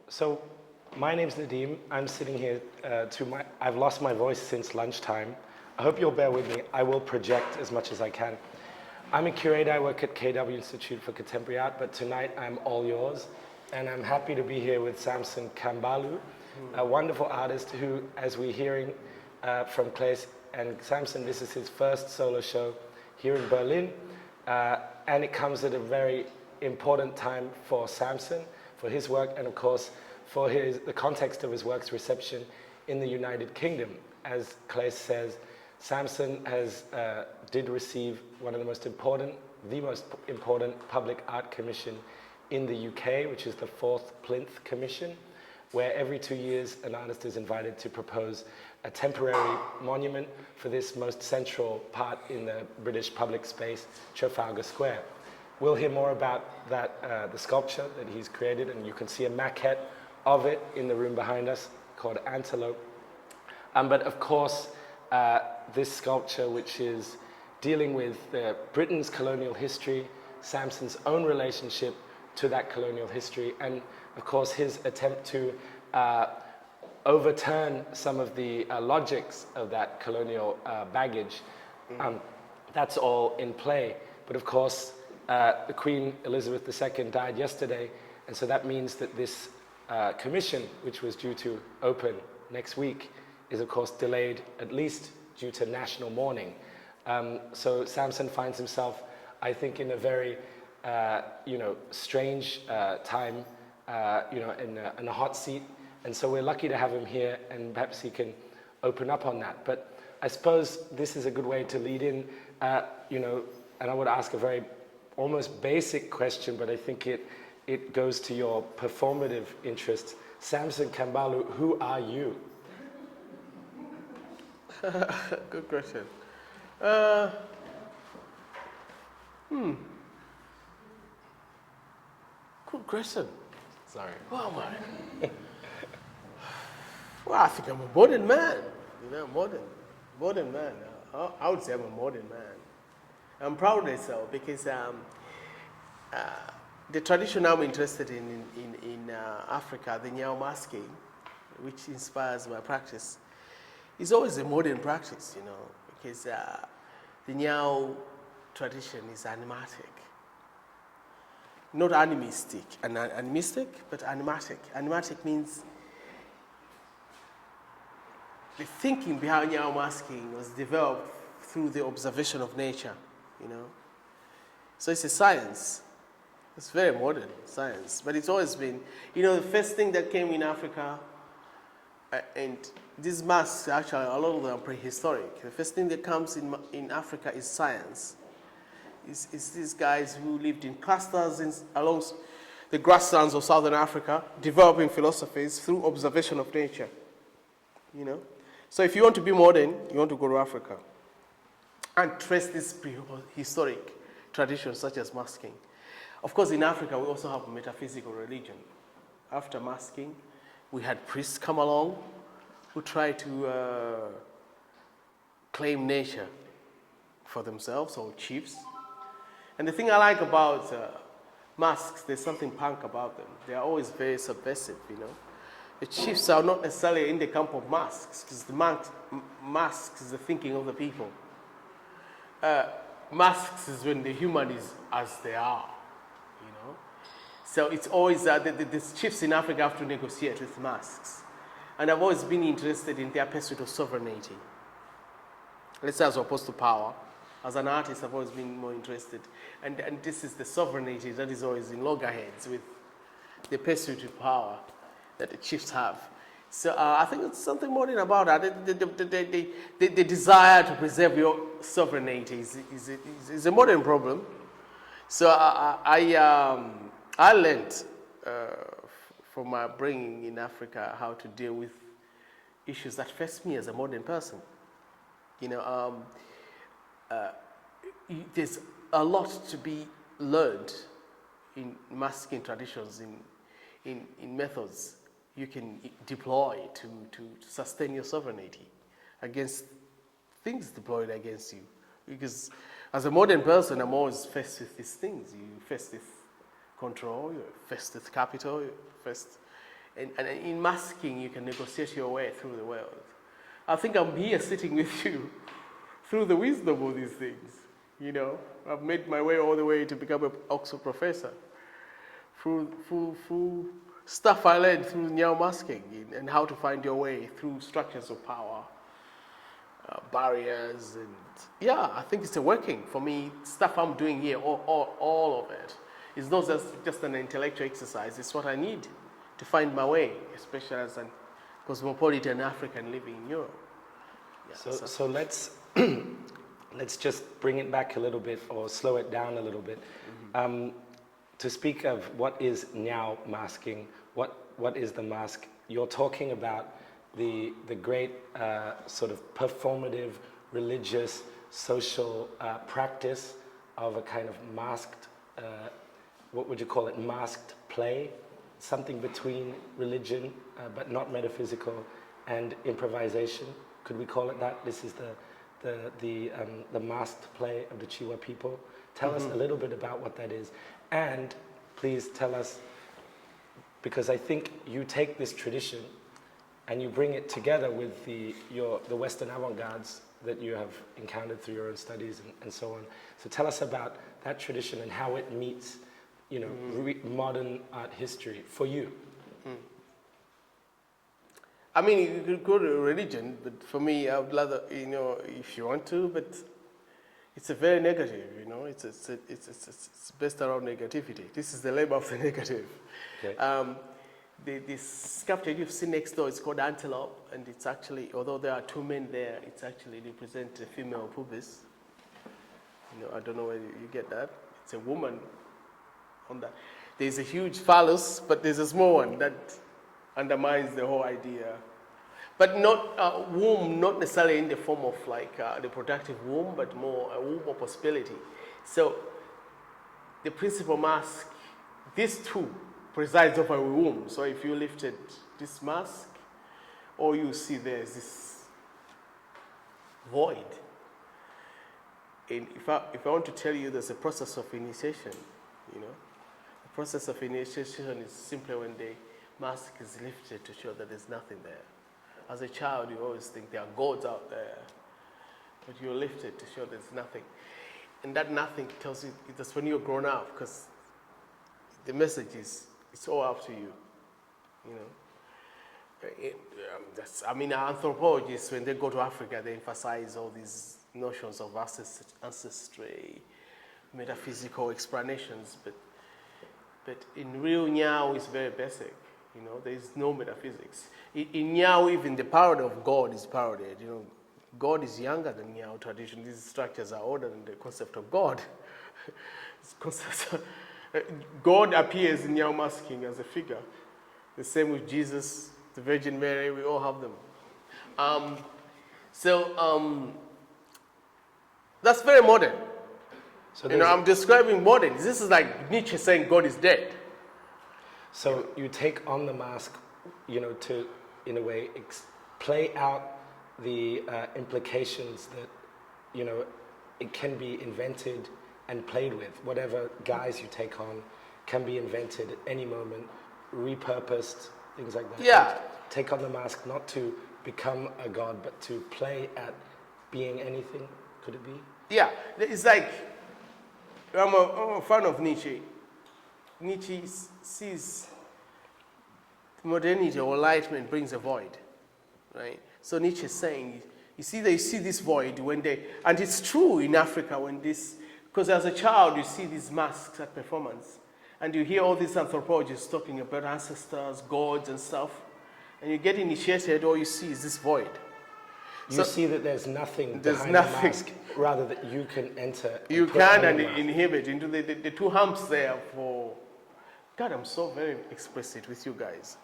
So, my name's Nadim. I'm sitting here I've lost my voice since lunchtime. I hope you'll bear with me. I will project as much as I can. I'm a curator. I work at KW Institute for Contemporary Art, but tonight I'm all yours. And I'm happy to be here with Samson Kambalu, a wonderful artist who, as we're hearing from Claes and Samson, this is his first solo show here in Berlin. And it comes at a very important time for Samson, for his work, and of course, for the context of his work's reception in the United Kingdom. As Claes says, Samson did receive one of the most important public art commission in the UK, which is the 4th Plinth Commission, where every 2 years an artist is invited to propose a temporary monument for this most central part in the British public space, Trafalgar Square. We'll hear more about that, the sculpture that he's created, and you can see a maquette of it in the room behind us called Antelope. But of course, this sculpture, which is dealing with Britain's colonial history, Samson's own relationship to that colonial history, and of course his attempt to overturn some of the logics of that colonial baggage. That's all in play. But of course, the Queen Elizabeth II died yesterday, and so that means that this commission, which was due to open next week, is of course delayed, at least due to national mourning. So Samson finds himself, I think, in a very strange time, in a hot seat. And so we're lucky to have him here, and perhaps he can open up on that. But I suppose this is a good way to lead in, and I would ask a very almost basic question, but I think it goes to your performative interests. Samson Kambalu, who are you? Good question. Good question. Sorry. Oh my. Well, I think I'm a modern man. Modern man. I would say I'm a modern man. I'm proud of so because the tradition I'm interested in Africa, the Nyao masking, which inspires my practice, is always a modern practice, because the Nyao tradition is animatic. Not animistic, but animatic. Animatic means the thinking behind Nyao masking was developed through the observation of nature, So it's a science. It's very modern science, but it's always been, the first thing that came in Africa, and these masks, actually, a lot of them are prehistoric. The first thing that comes in Africa is science. It's these guys who lived in clusters along the grasslands of southern Africa, developing philosophies through observation of nature, So if you want to be modern, you want to go to Africa and trace these prehistoric traditions such as masking. Of course, in Africa, we also have a metaphysical religion. After masking, we had priests come along who tried to claim nature for themselves, or chiefs. And the thing I like about masks, there's something punk about them. They are always very subversive, The chiefs are not necessarily in the camp of masks, because the masks is the thinking of the people. Masks is when the human is as they are, So it's always the chiefs in Africa have to negotiate with masks. And I've always been interested in their pursuit of sovereignty. Let's say as opposed to power. As an artist, I've always been more interested. And this is the sovereignty that is always in loggerheads with the pursuit of power that the chiefs have. So I think it's something modern about that. The desire to preserve your sovereignty is a modern problem. So I learned from my bringing in Africa how to deal with issues that face me as a modern person. There's a lot to be learned in masking traditions, in methods you can deploy to sustain your sovereignty against things deployed against you. Because as a modern person, I'm always faced with these things. You face with control, you're first with capital, you're first. And in masking, you can negotiate your way through the world. I think I'm here sitting with you through the wisdom of these things. You know, I've made my way all the way to become an Oxford professor through stuff I learned through Nyao masking and how to find your way through structures of power, barriers, and yeah, I think it's working for me. Stuff I'm doing here, all of it, is not just an intellectual exercise. It's what I need to find my way, especially as a cosmopolitan African living in Europe. Yeah, so let's let's just bring it back a little bit or slow it down a little bit. To speak of what is Nyao masking, what is the mask? You're talking about the great sort of performative, religious, social practice of a kind of masked, what would you call it, masked play, something between religion, but not metaphysical, and improvisation. Could we call it that? This is the masked play of the Chiwa people. Tell us a little bit about what that is. And please tell us, because I think you take this tradition and you bring it together with the Western avant-gardes that you have encountered through your own studies and so on. So tell us about that tradition and how it meets, you know, modern art history for you. I mean, you could go to religion, but for me, I would rather, you know, if you want to, but it's a very negative, you know, it's based around negativity. This is the labor of the negative. Okay. The sculpture you've seen next door is called Antelope, and it's actually, although there are two men there, it's actually represent a female pubis. You know, I don't know where you get that. It's a woman on that. There's a huge phallus, but there's a small one that undermines the whole idea. But not womb, not necessarily in the form of like the productive womb, but more a womb of possibility. So the principal mask, these two presides over a womb. So if you lifted this mask, all you see there is this void. And if I want to tell you there's a process of initiation, you know, the process of initiation is simply when the mask is lifted to show that there's nothing there. As a child, you always think there are gods out there, but you're lifted to show there's nothing. And that nothing tells you that's when you're grown up, because the message is, it's all up to you, you know. I mean, anthropologists, when they go to Africa, they emphasize all these notions of ancestry, metaphysical explanations, but in real Nyao, it's very basic. You know, there is no metaphysics. In Nyao, even the parody of God is parodied. You know, God is younger than Nyao tradition. These structures are older than the concept of God. God appears in Nyao masking as a figure. The same with Jesus, the Virgin Mary, we all have them. That's very modern. So you know, I'm describing modern. This is like Nietzsche saying God is dead. So you take on the mask, you know, to, in a way, play out the implications that, you know, it can be invented and played with. Whatever guise you take on can be invented at any moment, repurposed, things like that. Yeah. Take on the mask not to become a god, but to play at being anything. Could it be? Yeah. It's like, I'm a fan of Nietzsche. Nietzsche sees modernity or enlightenment brings a void, right? So Nietzsche is saying, you see this void when and it's true in Africa when because as a child you see these masks at performance, and you hear all these anthropologists talking about ancestors, gods and stuff, and you get initiated, all you see is this void. You see that there's nothing behind the mask, rather that you can enter. You can and inhibit into the two humps there for. God, I'm so very explicit with you guys.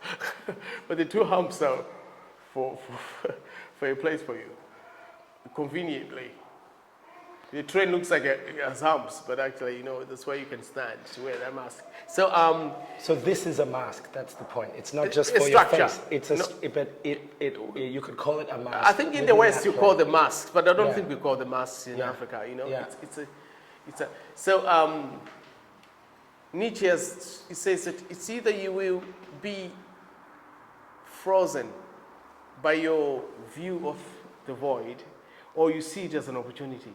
But the two humps are for a place for you, conveniently. The train looks like it has humps, but actually, you know, that's where you can stand to wear that mask. So this is a mask. That's the point. It's not just for your face. It's you could call it a mask. I think in the West you call them masks, but I don't think we call them masks in Africa. You know, Nietzsche he says that it's either you will be frozen by your view of the void, or you see it as an opportunity.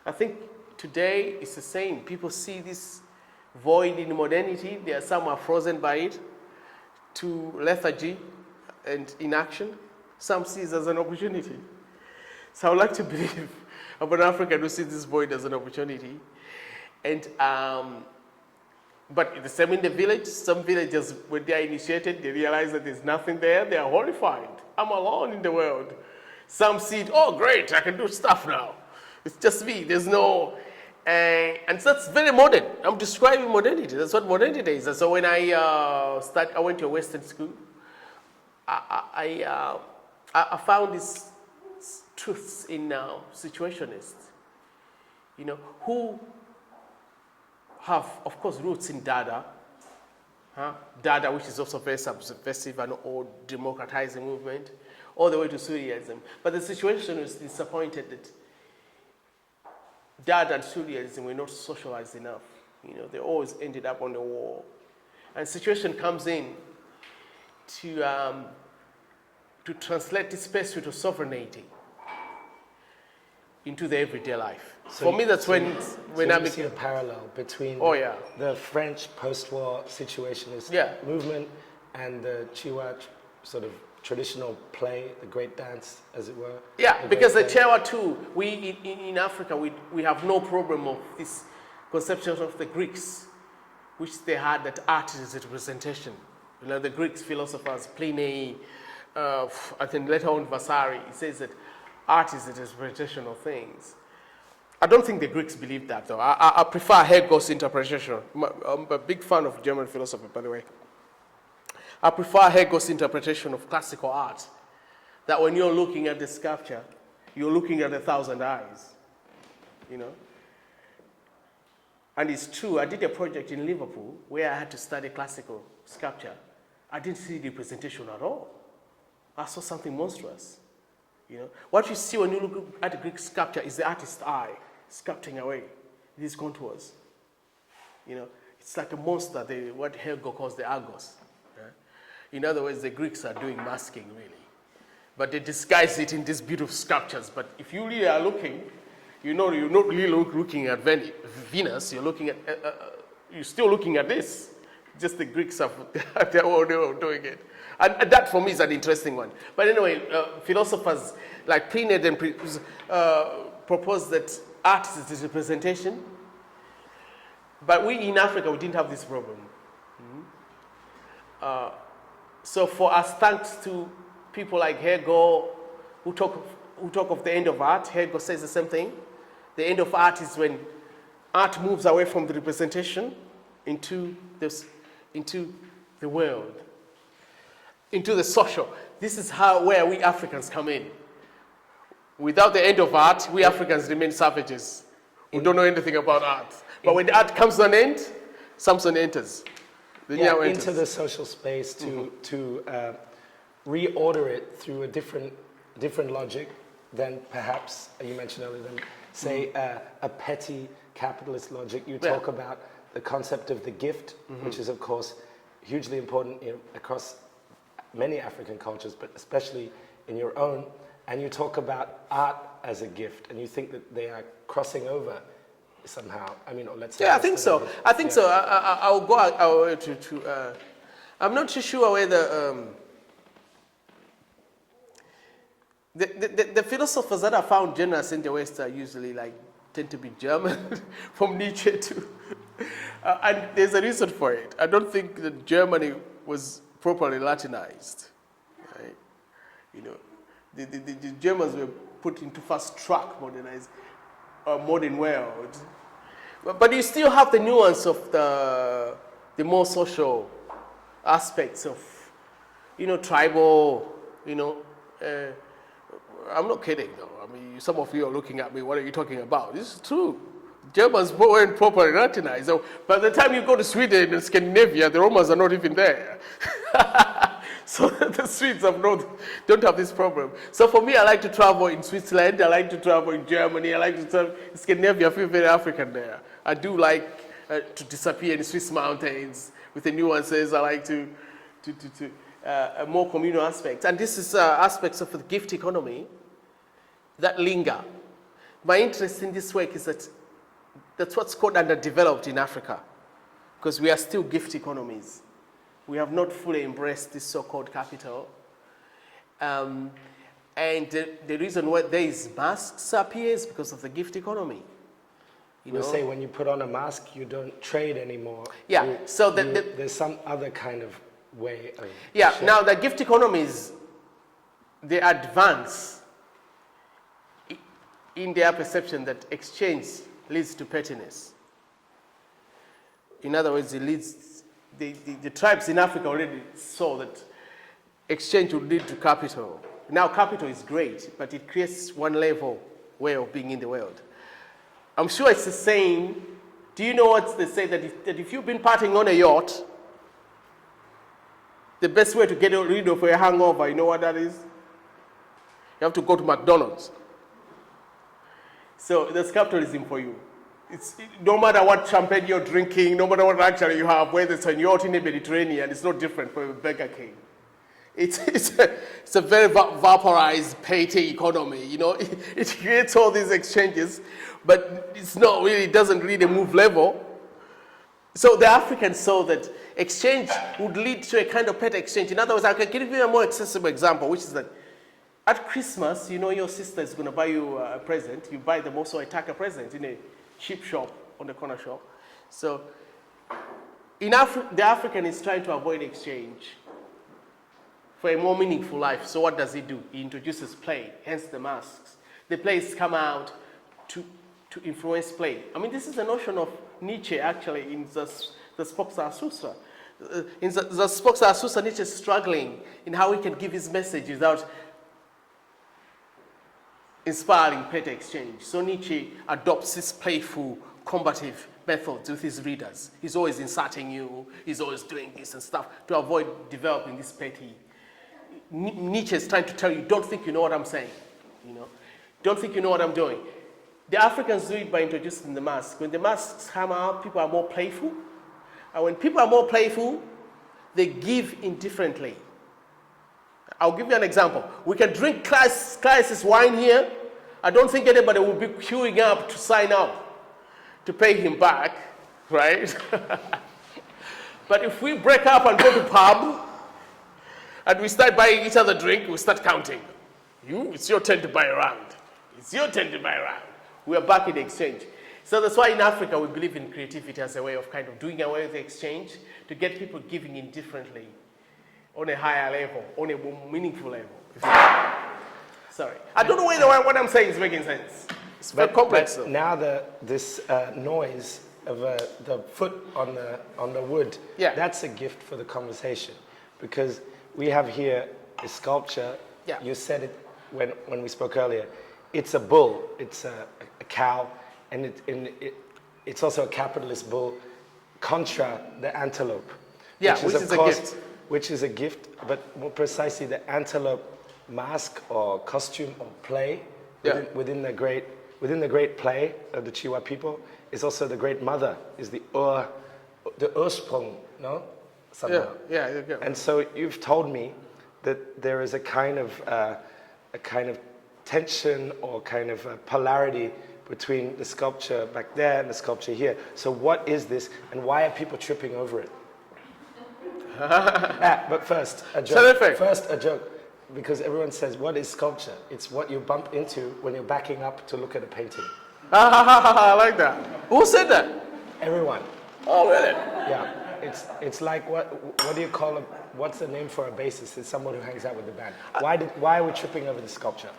I think today it's the same. People see this void in modernity. There are some are frozen by it to lethargy and inaction. Some see it as an opportunity. So I would like to believe I'm an African who sees this void as an opportunity. And but the same in the village. Some villagers, when they are initiated, they realize that there's nothing there. They are horrified. I'm alone in the world. Some see it, oh great, I can do stuff now. It's just me, there's no, and so that's very modern. I'm describing modernity, that's what modernity is. And so when I went to a Western school, I found these truths in situationists, you know, who have, of course, roots in Dada, Dada, which is also very subversive and all democratizing movement, all the way to surrealism. But the situation is disappointed that Dada and surrealism were not socialized enough. You know, they always ended up on the wall. And situation comes in to translate this pursuit of sovereignty into the everyday life. So for me, that's when I see a parallel between the French post-war situationist movement and the Chiwa sort of traditional play, the great dance, as it were. Yeah, because the Chiwa too, we in Africa, we have no problem of this conception of the Greeks, which they had that art is a representation. You know, the Greek philosophers, Pliny, I think later on Vasari, he says that art is a representation of things. I don't think the Greeks believed that, though. I prefer Hegel's interpretation. I'm a big fan of German philosophy, by the way. I prefer Hegel's interpretation of classical art, that when you're looking at the sculpture, you're looking at 1,000 eyes, you know? And it's true, I did a project in Liverpool where I had to study classical sculpture. I didn't see representation at all. I saw something monstrous. You know, what you see when you look at the Greek sculpture is the artist's eye sculpting away these contours. You know, it's like a monster, what Hegel calls the Argos. In other words, the Greeks are doing masking, really. But they disguise it in these beautiful sculptures. But if you really are looking, you know, you're not really looking at Venus, you're looking at, you're still looking at this. Just the Greeks are they're all doing it. And that for me is an interesting one. But anyway, philosophers like Pliny proposed that art is a representation. But we in Africa, we didn't have this problem. So for us, thanks to people like Hegel, who talk of the end of art, Hegel says the same thing. The end of art is when art moves away from the representation into the world, into the social. This is where we Africans come in. Without the end of art, we Africans remain savages. We don't know anything about art. But when the art comes to an end, Samson enters. Into the social space to reorder it through a different logic than perhaps, you mentioned earlier, than say a petty capitalist logic. You talk about the concept of the gift, which is of course hugely important across many African cultures, but especially in your own. And you talk about art as a gift, and you think that they are crossing over somehow. I mean, or let's say. Yeah, I think so. I think so. I'll go out to I'm not too sure whether the philosophers that are found generous in the West are usually tend to be German, from Nietzsche to, and there's a reason for it. I don't think that Germany was properly Latinized, right? You know, the Germans were put into fast-track modern world. But you still have the nuance of the more social aspects of, tribal, I'm not kidding though. I mean, some of you are looking at me, what are you talking about? This is true. Germans weren't properly Latinized. So by the time you go to Sweden and Scandinavia, the Romans are not even there. So the Swedes don't have this problem. So for me, I like to travel in Switzerland, I like to travel in Germany, I like to travel in Scandinavia. I feel very African there. I do like to disappear in Swiss mountains. With the nuances, I like to more communal aspects. And this is aspects of the gift economy that linger. My interest in this work is that that's what's called underdeveloped in Africa, because we are still gift economies. We have not fully embraced this so-called capital. And the reason why there is masks appears because of the gift economy. You say when you put on a mask, you don't trade anymore. Yeah, so there's some other kind of way of yeah, now the gift economies, they advance in their perception that exchange leads to pettiness. In other words, it leads, the tribes in Africa already saw that exchange would lead to capital. Now capital is great, but it creates one level way of being in the world. I'm sure it's the same. Do you know what they say, that if you've been partying on a yacht, the best way to get rid of a hangover, you know what that is? You have to go to McDonald's. So that's capitalism for you. No matter what champagne you're drinking, no matter what luxury you have, whether it's a yacht in the Mediterranean, it's not different from a Burger King. It's a very vaporized, petty economy. You know, it creates all these exchanges, but it's not really, it doesn't really move level. So the Africans saw that exchange would lead to a kind of petty exchange. In other words, I can give you a more accessible example, which is that at Christmas, you know, your sister is going to buy you a present. You buy them also a Taka present in a cheap shop, on the corner shop. So in the African is trying to avoid exchange for a more meaningful life. So what does he do? He introduces play, hence the masks. The plays come out to influence play. I mean, this is the notion of Nietzsche, actually, in the Spoksa-Susa. In the Spoksa-Susa, Nietzsche is struggling in how he can give his message without inspiring petty exchange. So Nietzsche adopts this playful, combative methods with his readers. He's always insulting you, he's always doing this and stuff to avoid developing this petty. Nietzsche is trying to tell you, don't think you know what I'm saying, you know? Don't think you know what I'm doing. The Africans do it by introducing the mask. When the masks come out, people are more playful. And when people are more playful, they give indifferently. I'll give you an example. We can drink crisis wine here. I don't think anybody will be queuing up to sign up to pay him back, right? But if we break up and go to pub, and we start buying each other drink, we start counting. It's your turn to buy a round. It's your turn to buy a round. We are back in the exchange. So that's why in Africa we believe in creativity as a way of kind of doing away with the exchange to get people giving indifferently on a higher level, on a more meaningful level. Sorry. I don't know whether what I'm saying is making sense. It's very complex. But now this noise of the foot on the wood, yeah, that's a gift for the conversation. Because we have here a sculpture. Yeah. You said it when we spoke earlier. It's a bull, it's a cow, and it's also a capitalist bull contra the antelope. Yeah, which is a gift. Which is a gift, but more precisely the antelope mask or costume or play within the great play of the Chiwa people is also the great mother, is the ursprung, no? Somehow. Yeah. And so you've told me that there is a kind of tension or kind of a polarity between the sculpture back there and the sculpture here. So what is this, and why are people tripping over it? But first, a joke. First, a joke. Because everyone says, what is sculpture? It's what you bump into when you're backing up to look at a painting. I like that. Who said that? Everyone. Oh, really? Yeah. It's like, what do you call what's the name for a bassist? It's someone who hangs out with the band. Why are we tripping over the sculpture?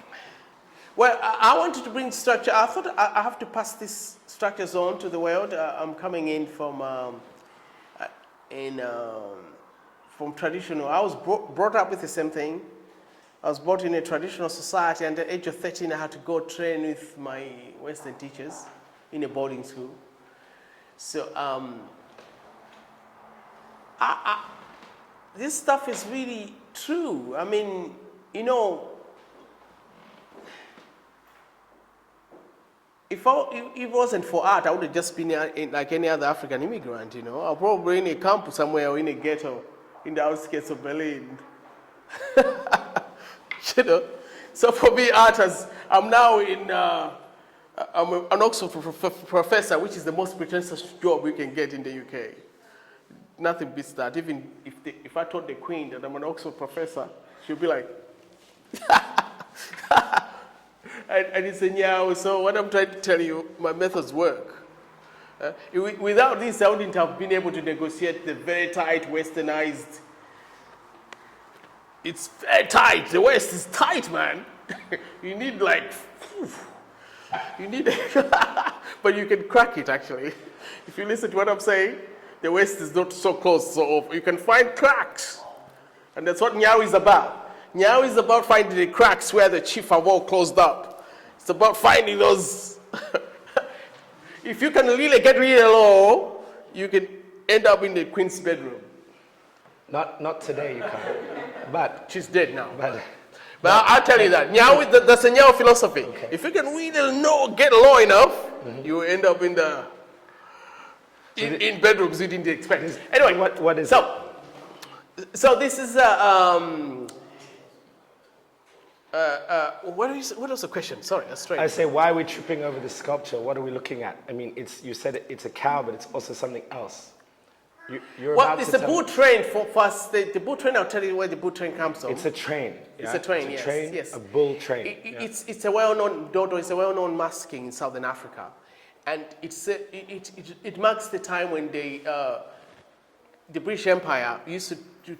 Well, I wanted to bring structure. I thought I have to pass these structures on to the world. I'm coming in from traditional. I was brought up with the same thing. I was brought in a traditional society, and at the age of 13, I had to go train with my Western teachers in a boarding school. So this stuff is really true. I mean, you know, if it wasn't for art, I would have just been like any other African immigrant, you know. I'll probably in a camp somewhere or in a ghetto in the outskirts of Berlin. You know. So for me, I'm now I'm an Oxford professor, which is the most pretentious job you can get in the UK. Nothing beats that. Even if I told the Queen that I'm an Oxford professor, she'll be like, and it's a nyao. So what I'm trying to tell you, my methods work. Without this, I wouldn't have been able to negotiate the very tight, westernized. It's very tight. The West is tight, man. You need like, you need, but you can crack it actually. If you listen to what I'm saying, the West is not so close, so you can find cracks. And that's what Nyao is about. Nyao is about finding the cracks where the chief have all closed up. It's about finding those. If you can really get really low, you can end up in the queen's bedroom. Not today, you can't. But she's dead now. But I'll tell you that. Nyao, that's a Nyao philosophy. Okay. If you can really get low enough, you end up in the in bedrooms you didn't expect. Anyway, what is so this is what was the question? Sorry, that's straight. I say, why are we tripping over the sculpture? What are we looking at? I mean, you said it's a cow, but it's also something else. Well, it's a bull train for us. The bull train, I'll tell you where the bull train comes from. It's a train. It's a train, it's a train, yes. A bull train. It's a well-known Mdondo. It's a well-known masking in Southern Africa, and it marks the time when the British Empire used to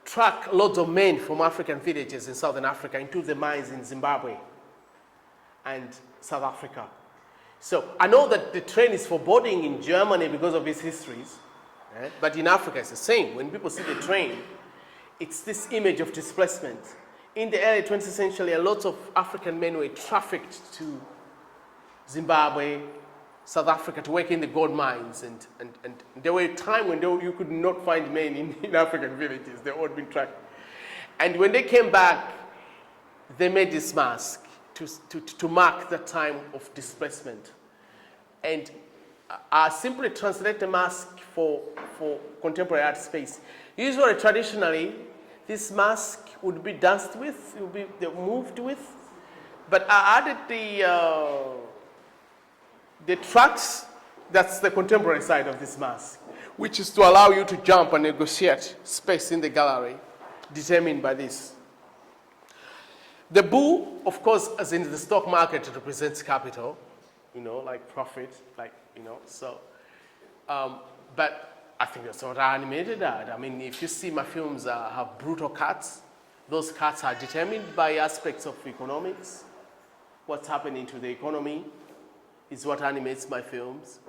track loads of men from African villages in Southern Africa into the mines in Zimbabwe and South Africa. So I know that the train is foreboding in Germany because of its histories, right? But in Africa it's the same. When people see the train, it's this image of displacement. In the early 20th century, a lot of African men were trafficked to Zimbabwe, South Africa to work in the gold mines, and there were a time when you could not find men in African villages. They all been tracked. And when they came back, they made this mask to mark the time of displacement. And I simply translate the mask for contemporary art space. Usually, traditionally, this mask would be danced with, it would be moved with, but I added the tracks. That's the contemporary side of this mask, which is to allow you to jump and negotiate space in the gallery, determined by this. The bull, of course, as in the stock market, represents capital, like profit, so. But I think that's what I animated at. I mean, if you see my films have brutal cuts, those cuts are determined by aspects of economics. What's happening to the economy is what animates my films.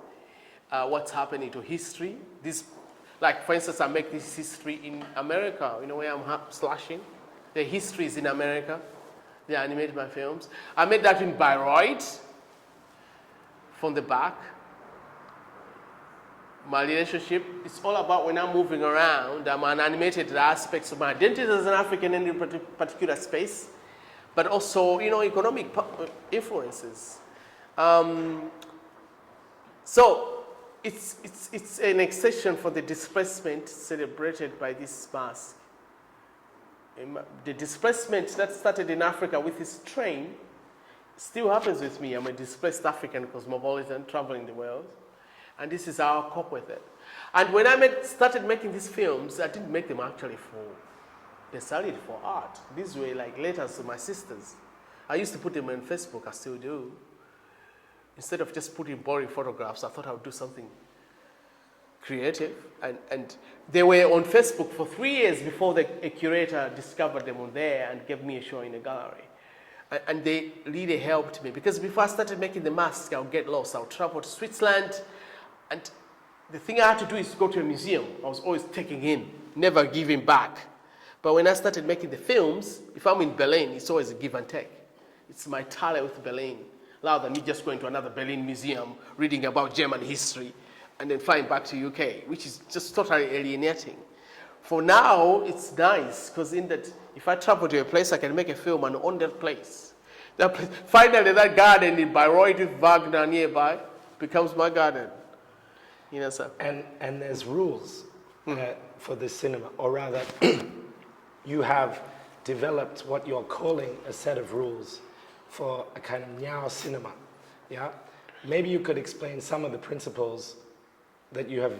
What's happening to history. For instance, I make this history in America, where I'm slashing. The history is in America. They animate my films. I made that in Bayreuth, from the back. My relationship, it's all about when I'm moving around, I'm an animated aspects of my identity as an African in a particular space, but also, economic influences. So it's an exception for the displacement celebrated by this mask. The displacement that started in Africa with this train still happens with me. I'm a displaced African cosmopolitan traveling the world. And this is how I cope with it. And when I started making these films, I didn't make them actually necessarily for art. These were like letters to my sisters. I used to put them on Facebook, I still do. Instead of just putting boring photographs, I thought I would do something creative. And they were on Facebook for 3 years before a curator discovered them on there and gave me a show in a gallery. And they really helped me, because before I started making the masks, I would get lost. I would travel to Switzerland, and the thing I had to do is go to a museum. I was always taking in, never giving back. But when I started making the films, if I'm in Berlin, it's always a give and take. It's my tally with Berlin, rather than me just going to another Berlin museum, reading about German history, and then flying back to UK, which is just totally alienating. For now, it's nice, because in that, if I travel to a place, I can make a film and own that place. Finally, that garden in Bayreuth with Wagner nearby becomes my garden. You know, sir. And there's rules for this cinema, or rather, you have developed what you're calling a set of rules for a kind of Nyao cinema. Yeah? Maybe you could explain some of the principles that you have,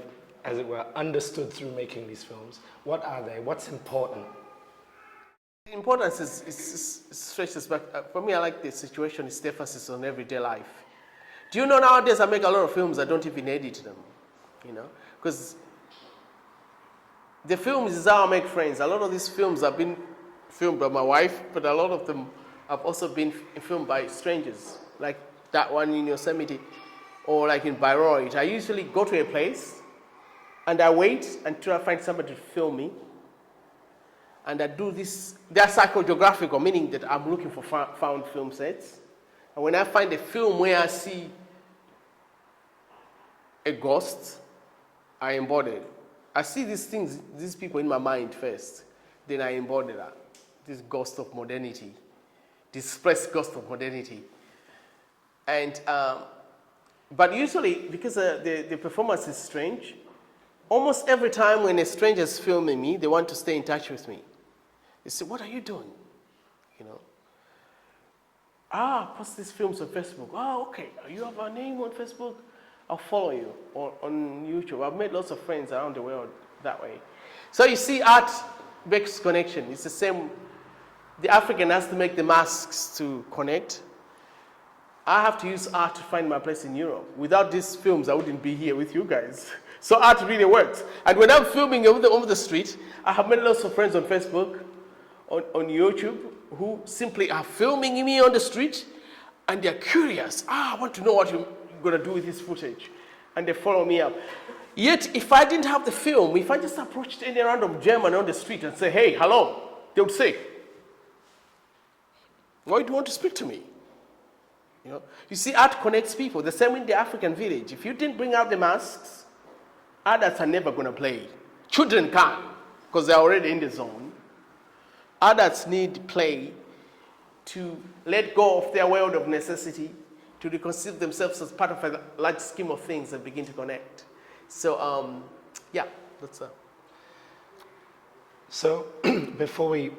as it were, understood through making these films. What are they? What's important? The importance is stretches back. For me, I like the situationist emphasis on everyday life. Do you know nowadays I make a lot of films, I don't even edit them, you know? Because the films is how I make friends. A lot of these films have been filmed by my wife, but a lot of them have also been filmed by strangers, like that one in Yosemite, or like in Bayreuth. I usually go to a place, and I wait until I find somebody to film me, and I do this. They're psychogeographical, meaning that I'm looking for found film sets. And when I find a film where I see a ghost, I embody it. I see these things, these people in my mind first, then I embody that. This ghost of modernity, displaced ghost of modernity. And, but usually, because the performance is strange, almost every time when a stranger is filming me, they want to stay in touch with me. They say, what are you doing? You know? Post these films on Facebook. Okay. You have a name on Facebook? I'll follow you. Or on YouTube. I've made lots of friends around the world that way. So you see, art makes connection. It's the same. The African has to make the masks to connect. I have to use art to find my place in Europe. Without these films, I wouldn't be here with you guys. So art really works. And when I'm filming over the street, I have made lots of friends on Facebook, on YouTube, who simply are filming me on the street, and they're curious. I want to know what you're going to do with this footage. And they follow me up. Yet, if I didn't have the film, if I just approached any random German on the street and say, hey, hello, they would say, why do you want to speak to me? You know, you see, art connects people. The same in the African village. If you didn't bring out the masks, adults are never going to play. Children can, because they're already in the zone. Adults need play to let go of their world of necessity, to reconceive themselves as part of a large scheme of things and begin to connect. So, yeah, that's So, before we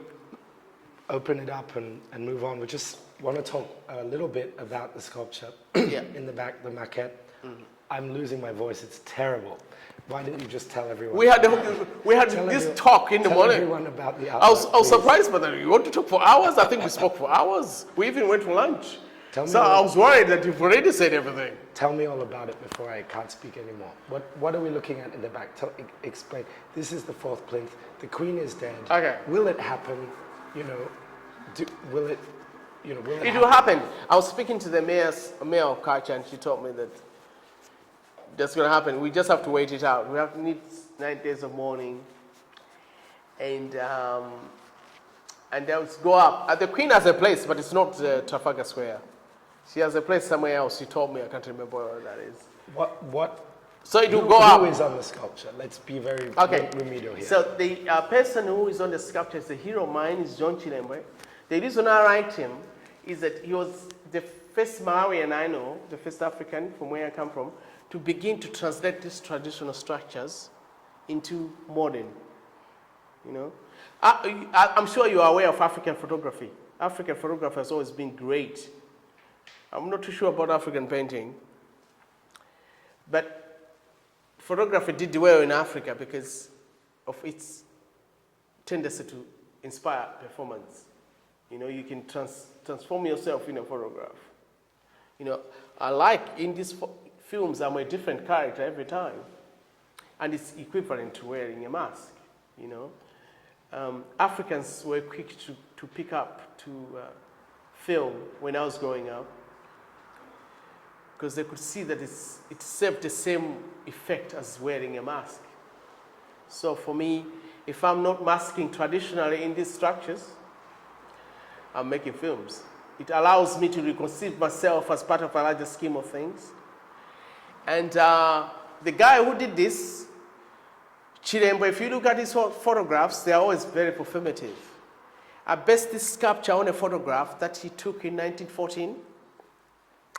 open it up and move on, we just want to talk a little bit about the sculpture. In the back, the maquette. I'm losing my voice, it's terrible. Why didn't you just tell everyone? We had this talk in the morning. Tell everyone about the I was surprised by that. You want to talk for hours? I think we spoke for hours. We even went for lunch. So I was worried that you've already said everything. Tell me all about it before I can't speak anymore. What are we looking at in the back? Explain. This is the fourth plinth. The Queen is dead. Okay. Will it happen? You know, will it? You know, will it? It will happen. I was speaking to the mayor of Kacha, and she told me that that's going to happen. We just have to wait it out. We need 9 days of mourning, and they'll go up. The Queen has a place, but it's not Trafalgar Square. She has a place somewhere else. She told me. I can't remember where that is. What? So it will go up. Who is on the sculpture? Let's be very remedial here. So the person who is on the sculpture is a hero of mine, is John Chilembwe. The reason I write him is that he was the first Malawian I know, the first African from where I come from, to begin to translate these traditional structures into modern. You know, I'm sure you are aware of African photography. African photography has always been great. I'm not too sure about African painting, but photography did well in Africa because of its tendency to inspire performance. You know, you can transform yourself in a photograph. You know, I like in these films, I'm a different character every time. And it's equivalent to wearing a mask, you know. Africans were quick to pick up to film when I was growing up, because they could see that it served the same effect as wearing a mask. So for me, if I'm not masking traditionally in these structures, I'm making films. It allows me to reconceive myself as part of a larger scheme of things. And the guy who did this, Chilembwe, if you look at his photographs, they're always very performative. I based this sculpture on a photograph that he took in 1914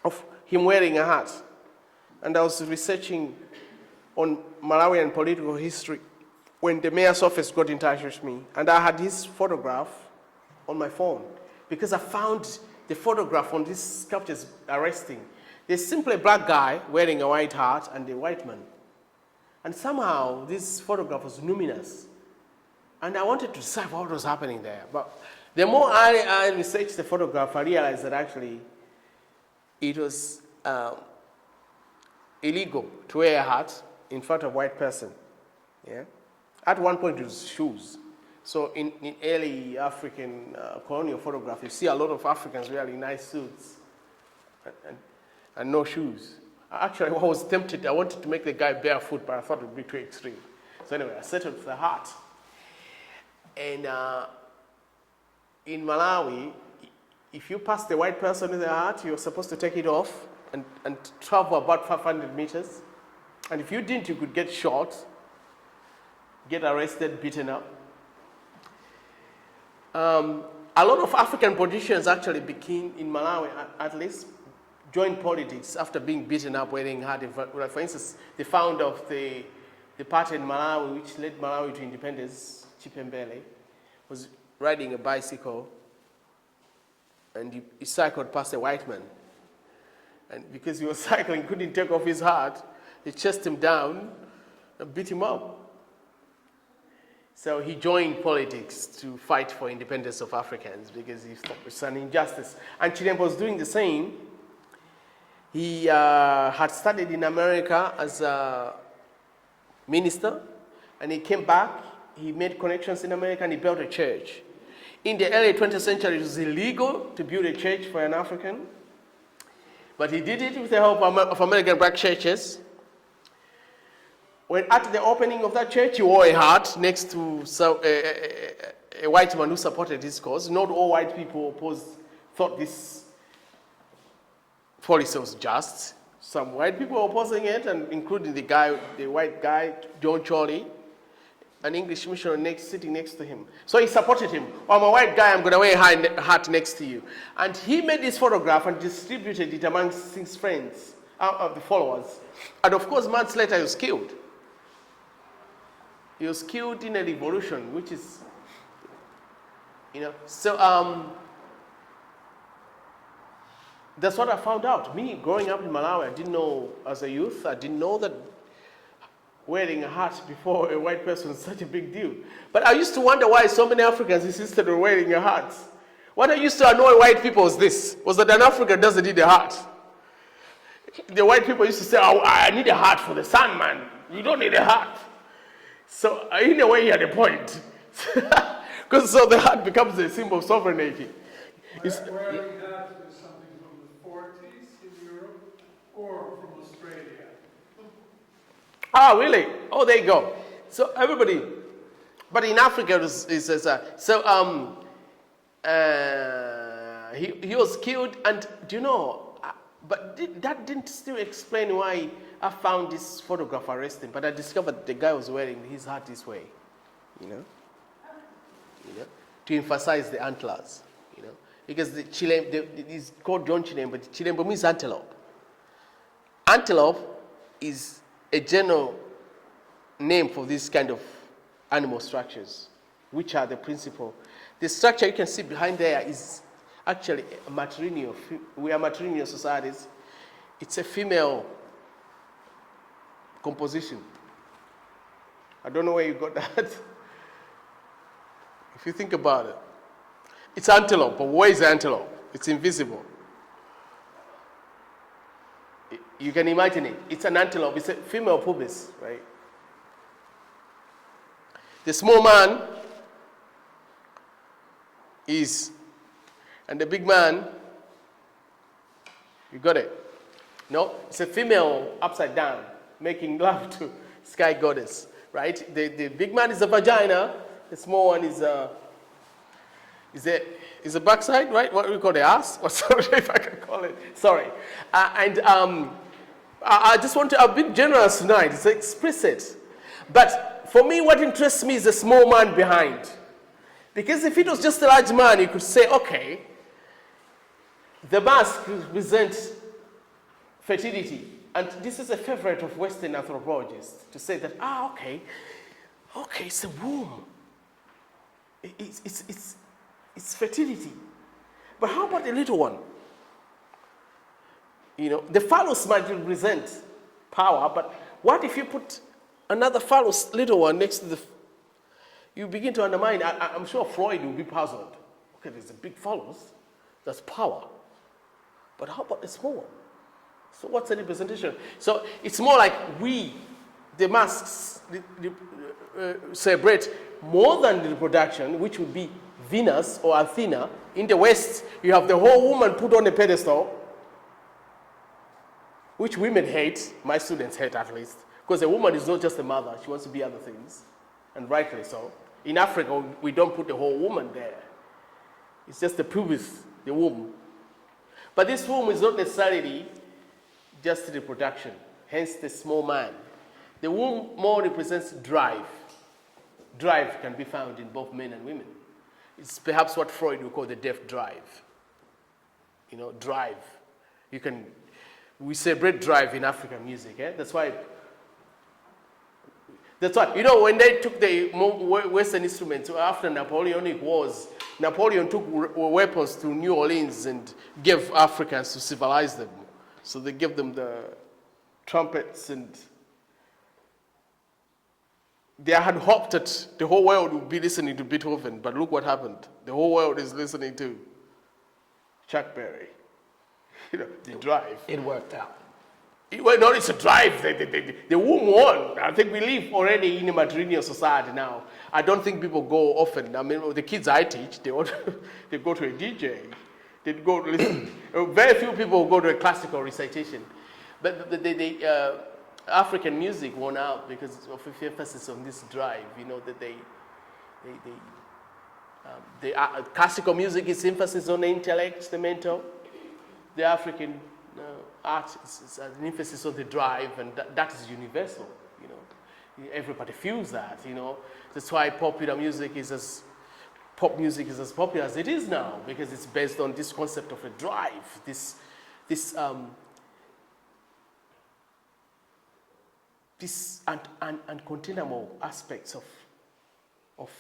of him wearing a hat. And I was researching on Malawian political history when the mayor's office got in touch with me. And I had his photograph on my phone because I found the photograph on this sculpture is arresting. There's simply a black guy wearing a white hat and a white man. And somehow this photograph was luminous. And I wanted to decipher what was happening there. But the more I researched the photograph, I realized that actually it was illegal to wear a hat in front of a white person. Yeah? At one point it was shoes. So in early African colonial photograph, you see a lot of Africans wearing nice suits and no shoes. Actually, I was tempted. I wanted to make the guy barefoot, but I thought it would be too extreme. So anyway, I settled for the hat. And in Malawi, if you pass the white person in the hat, you're supposed to take it off and travel about 500 meters. And if you didn't, you could get shot, get arrested, beaten up. A lot of African politicians actually became, in Malawi at least, joined politics after being beaten up wearing hat. For instance, the founder of the party in Malawi, which led Malawi to independence, Chilembwe, was riding a bicycle and he cycled past a white man. And because he was cycling, couldn't take off his hat, he chased him down and beat him up. So he joined politics to fight for independence of Africans because he thought it was an injustice. And Chilembwe was doing the same. He had studied in America as a minister, and he came back. He made connections in America, and he built a church. In the early 20th century, it was illegal to build a church for an African, but he did it with the help of American black churches. When at the opening of that church, he wore a hat next to a white man who supported his cause. Not all white people thought this policy was just. Some white people were opposing it, and including the white guy, John Chorley, an English missionary sitting next to him. So he supported him. Oh, I'm a white guy, I'm going to wear a hat next to you. And he made this photograph and distributed it amongst his friends, the followers. And of course, months later, he was killed. He was killed in a revolution, which is, so that's what I found out. Me, growing up in Malawi, I didn't know, as a youth, I didn't know that wearing a hat before a white person is such a big deal. But I used to wonder why so many Africans insisted on wearing a hat. What I used to annoy white people was that an African doesn't need a hat. The white people used to say, oh, I need a hat for the sun, man. You don't need a hat. So in a way, he had a point. Because so the hat becomes a symbol of sovereignty. Wearing hats was something from the 40s in Europe or from Australia. Ah, really? Oh, there you go. So everybody, but in Africa, he was killed, and do you know, but that didn't still explain why I found this photograph arresting, but I discovered the guy was wearing his hat this way, to emphasize the antlers, because it's called John Chilembwe, but Chilembwe means antelope. Antelope is a general name for this kind of animal structures, which are the principal. The structure you can see behind there is actually a matrilineal. We are matrilineal societies. It's a female composition. I don't know where you got that. If you think about it, it's antelope, but where is the antelope? It's invisible. You can imagine it. It's an antelope. It's a female pubis, right? The small man is, and the big man, you got it? No, it's a female upside down, making love to sky goddess, right? The big man is a vagina. The small one is a backside, right? What do we call the ass? Or sorry if I can call it. Sorry. I just want to, I've been generous tonight. It's explicit. But for me, what interests me is the small man behind. Because if it was just a large man, you could say, okay, the mask represents fertility. And this is a favorite of Western anthropologists, to say that, okay, it's a womb. It's fertility. But how about the little one? You know, the phallus might represent power, but what if you put another phallus, little one, next to the... You begin to undermine. I'm sure Freud will be puzzled. Okay, there's a big phallus, that's power. But how about the small one? So what's the representation? So it's more like we, the masks, celebrate more than the reproduction, which would be Venus or Athena. In the West, you have the whole woman put on a pedestal, which women hate, my students hate at least, because a woman is not just a mother, she wants to be other things, and rightly so. In Africa, we don't put the whole woman there. It's just the pubis, the womb. But this womb is not necessarily just reproduction, hence the small man. The womb more represents drive. Drive can be found in both men and women. It's perhaps what Freud would call the deaf drive. You know, drive. We celebrate drive in African music. That's why, you know, when they took the Western instruments after Napoleonic Wars, Napoleon took weapons to New Orleans and gave Africans to civilize them. So they gave them the trumpets, and they had hoped that the whole world would be listening to Beethoven, but look what happened. The whole world is listening to Chuck Berry. You know, the drive. It worked out. Well, no, it's a drive. The womb won. I think we live already in a matrilineal society now. I don't think people go often. I mean, the kids I teach, they go to a DJ. They go to listen. Very few people go to a classical recitation. But the African music won out because of the emphasis on this drive. You know, that classical music is emphasis on the intellect, the mental. The African art is an emphasis on the drive, and that is universal. You know, everybody feels that. You know, that's why pop music is as popular as it is now, because it's based on this concept of a drive, this uncontainable aspects of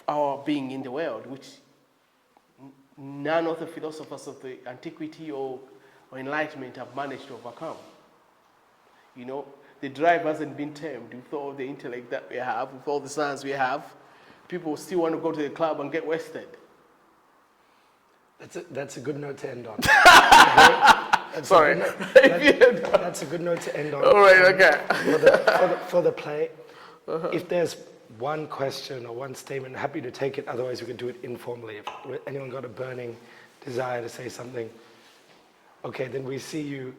our being in the world, which none of the philosophers of the antiquity or enlightenment have managed to overcome. You know, the drive hasn't been tamed with all the intellect that we have, with all the science we have. People still want to go to the club and get wasted. That's a good note to end on. Sorry. That's a good note to end on. All right, okay. For the play, if there's one question or one statement, happy to take it. Otherwise, we can do it informally. If anyone got a burning desire to say something, okay, then we see you,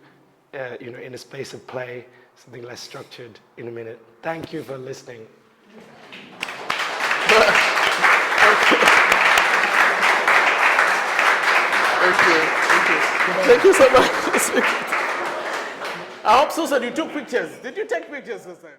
you know, in a space of play, something less structured in a minute. Thank you for listening. Thank you so much. I hope, Susan, you took pictures. Did you take pictures, Susan?